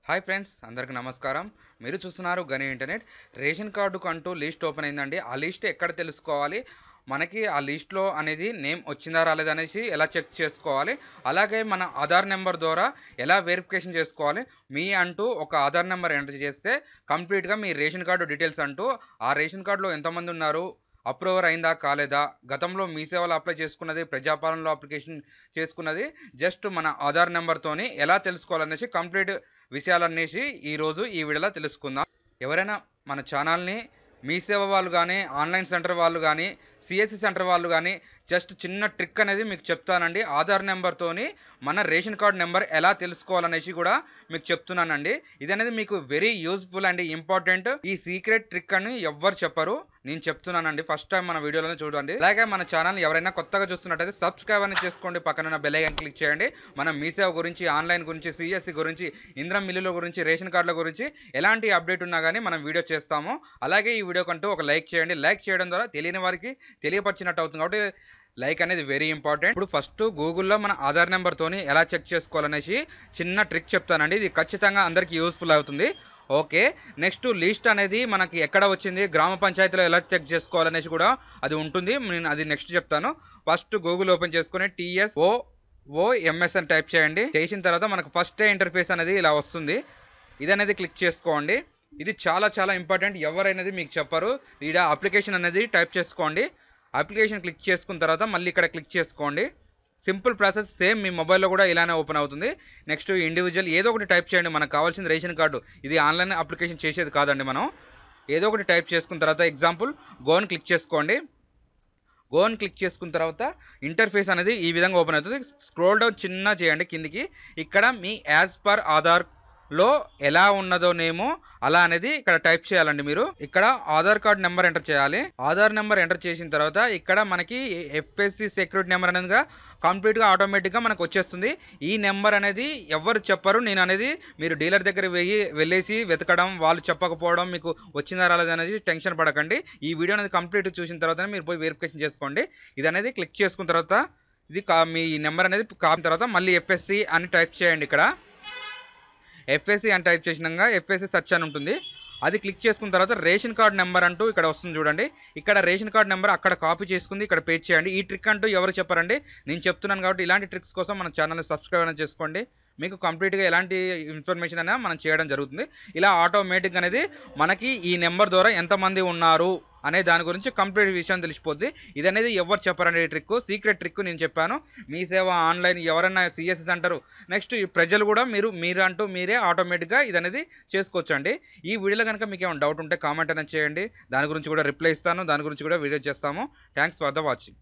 Hi friends, అందరికీ నమస్కారం. మీరు చూస్తున్నారు గని ఇంటర్నెట్. రేషన్ కార్డుకు అంటూ లిస్ట్ ఓపెన్ అయిందండి. ఆ లిస్ట్ ఎక్కడ తెలుసుకోవాలి, మనకి ఆ లిస్ట్‌లో అనేది నేమ్ వచ్చిందా రాలేదా అనేసి ఎలా చెక్ చేసుకోవాలి, అలాగే మన ఆధార్ నెంబర్ ద్వారా ఎలా వెరిఫికేషన్ చేసుకోవాలి. మీ అంటూ ఒక ఆధార్ నెంబర్ ఎంటర్ చేస్తే కంప్లీట్‌గా మీ రేషన్ కార్డు డీటెయిల్స్ అంటూ ఆ రేషన్ కార్డులో ఎంతమంది ఉన్నారు, అప్రూవర్ అయిందా కాలేదా, గతంలో మీ సేవలో అప్లై చేసుకున్నది, ప్రజాపాలనలో అప్లికేషన్ చేసుకున్నది జస్ట్ మన ఆధార్ నెంబర్‌తోని ఎలా తెలుసుకోవాలనేసి కంప్లీట్ విషయాలనేసి ఈరోజు ఈ వీడియోలో తెలుసుకుందాం. ఎవరైనా మన ఛానల్‌ని మీ సేవ వాళ్ళు గానీ, ఆన్‌లైన్ సెంటర్ వాళ్ళు గానీ, సీఎస్‌సి సెంటర్ వాళ్ళు గానీ జస్ట్ చిన్న ట్రిక్ అనేది మీకు చెప్తానండి. ఆధార్ నెంబర్‌తోని మన రేషన్ కార్డ్ నెంబర్ ఎలా తెలుసుకోవాలనేసి కూడా మీకు చెప్తున్నానండి. ఇదనేది మీకు వెరీ యూజ్‌ఫుల్ అండ్ ఇంపార్టెంట్. ఈ సీక్రెట్ ట్రిక్ అని ఎవ్వరు చెప్పరు. నేను చెప్తున్నానండి. ఫస్ట్ టైం మన వీడియోలోనే చూడండి. అలాగే మన ఛానల్ ఎవరైనా కొత్తగా చూస్తున్నట్టయితే సబ్స్క్రైబ్ అనేది చేసుకోండి. పక్కన బెల్ ఐకాన్ క్లిక్ చేయండి. మనం మీ సేవ గురించి, ఆన్‌లైన్ గురించి, సీఎస్‌సి గురించి, ఇంద్రం మిల్లుల గురించి, రేషన్ కార్డుల గురించి ఎలాంటి అప్డేట్ ఉన్నా గానీ మనం వీడియో చేస్తాము. అలాగే ఈ వీడియోకంటూ ఒక లైక్ చేయండి. లైక్ చేయడం ద్వారా తెలియని వారికి తెలియపరిచినట్టు అవుతుంది. కాబట్టి లైక్ అనేది వెరీ ఇంపార్టెంట్. ఇప్పుడు ఫస్ట్ గూగుల్‌లో మన ఆధార్ నెంబర్‌తోని ఎలా చెక్ చేసుకోవాలనేసి చిన్న ట్రిక్ చెప్తానండి. ఇది ఖచ్చితంగా అందరికీ యూజ్‌ఫుల్ అవుతుంది. ఓకే. నెక్స్ట్ లిస్ట్ అనేది మనకి ఎక్కడ వచ్చింది, గ్రామ పంచాయతీలో ఎలా చెక్ చేసుకోవాలనేసి కూడా అది ఉంటుంది. నేను అది నెక్స్ట్ చెప్తాను. ఫస్ట్ గూగుల్ ఓపెన్ చేసుకొని TSOOMS అని టైప్ చేయండి. చేసిన తర్వాత మనకు ఫస్ట్ ఇంటర్ఫేస్ అనేది ఇలా వస్తుంది. ఇదనేది క్లిక్ చేసుకోండి. ఇది చాలా ఇంపార్టెంట్. ఎవరైనది మీకు చెప్పరు. ఈడ అప్లికేషన్ అనేది టైప్ చేసుకోండి. అప్లికేషన్ క్లిక్ చేసుకున్న తర్వాత మళ్ళీ ఇక్కడ క్లిక్ చేసుకోండి. సింపుల్ ప్రాసెస్, సేమ్ మీ మొబైల్‌లో కూడా ఇలానే ఓపెన్ అవుతుంది. నెక్స్ట్ ఇండివిజువల్ ఏదో ఒకటి టైప్ చేయండి. మనకు కావాల్సింది రేషన్ కార్డు. ఇది ఆన్‌లైన్ అప్లికేషన్ చేసేది కాదండి మనం. ఏదో ఒకటి టైప్ చేసుకున్న తర్వాత ఎగ్జాంపుల్ గో అని క్లిక్ చేసుకోండి. గో అని క్లిక్ చేసుకున్న తర్వాత ఇంటర్ఫేస్ అనేది ఈ విధంగా ఓపెన్ అవుతుంది. స్క్రోల్ డౌన్ చిన్నగా చేయండి కిందికి. ఇక్కడ మీ యాజ్ పర్ ఆధార్‌లో ఎలా ఉన్నదో నేము అలా అనేది ఇక్కడ టైప్ చేయాలండి మీరు. ఇక్కడ ఆధార్ కార్డ్ నెంబర్ ఎంటర్ చేయాలి. ఆధార్ నెంబర్ ఎంటర్ చేసిన తర్వాత ఇక్కడ మనకి ఎఫ్ఎస్సి సెక్యూరిటీ నెంబర్ అనేది కంప్లీట్‌గా ఆటోమేటిక్‌గా మనకు వచ్చేస్తుంది. ఈ నెంబర్ అనేది ఎవ్వరు చెప్పరు. నేను అనేది మీరు డీలర్ దగ్గర వెళ్ళేసి వెతకడం, వాళ్ళు చెప్పకపోవడం, మీకు వచ్చిందా రాలేదా అనేది టెన్షన్ పడకండి. ఈ వీడియో అనేది కంప్లీట్‌గా చూసిన తర్వాతనే మీరు పోయి వెరిఫికేషన్ చేసుకోండి. ఇదనేది క్లిక్ చేసుకున్న తర్వాత ఇది మీ నెంబర్ అనేది కాపిన తర్వాత మళ్ళీ ఎఫ్ఎస్సి అని టైప్ చేయండి. ఇక్కడ ఎఫ్ఎస్సి అని టైప్ చేసినాక ఎఫ్ఎస్సి సెర్చ్ అని ఉంటుంది. అది క్లిక్ చేసుకున్న తర్వాత రేషన్ కార్డ్ నెంబర్ అంటూ ఇక్కడ వస్తుంది చూడండి. ఇక్కడ రేషన్ కార్డ్ నెంబర్ అక్కడ కాపీ చేసుకుంది ఇక్కడ పేస్ట్ చేయండి. ఈ ట్రిక్ అంటూ ఎవరు చెప్పారండి, నేను చెప్తున్నాను కాబట్టి ఇలాంటి ట్రిక్స్ కోసం మన ఛానల్ని సబ్స్క్రైబ్ అనేది చేసుకోండి. మీకు కంప్లీట్‌గా ఎలాంటి ఇన్ఫర్మేషన్ అయినా మనం చేయడం జరుగుతుంది. ఇలా ఆటోమేటిక్‌గా అనేది మనకి ఈ నెంబర్ ద్వారా ఎంతమంది ఉన్నారు అనే దాని గురించి కంప్లీట్ విషయం తెలిసిపోద్ది. ఇదనేది ఎవరు చెప్పరండి. ఈ ట్రిక్ సీక్రెట్ ట్రిక్ నేను చెప్పాను. మీ సేవ ఆన్‌లైన్ ఎవరైనా సీఎస్‌సి సెంటర్ నెక్స్ట్ ప్రజలు కూడా మీరంటూ మీరే ఆటోమేటిక్‌గా ఇదనేది చేసుకోవచ్చండి. ఈ వీడియోలో కనుక మీకు ఏమైనా డౌట్ ఉంటే కామెంట్ అనేది చేయండి. దాని గురించి కూడా రిప్లై ఇస్తాను. దాని గురించి కూడా వీడియో చేస్తాము. Thanks for the watching.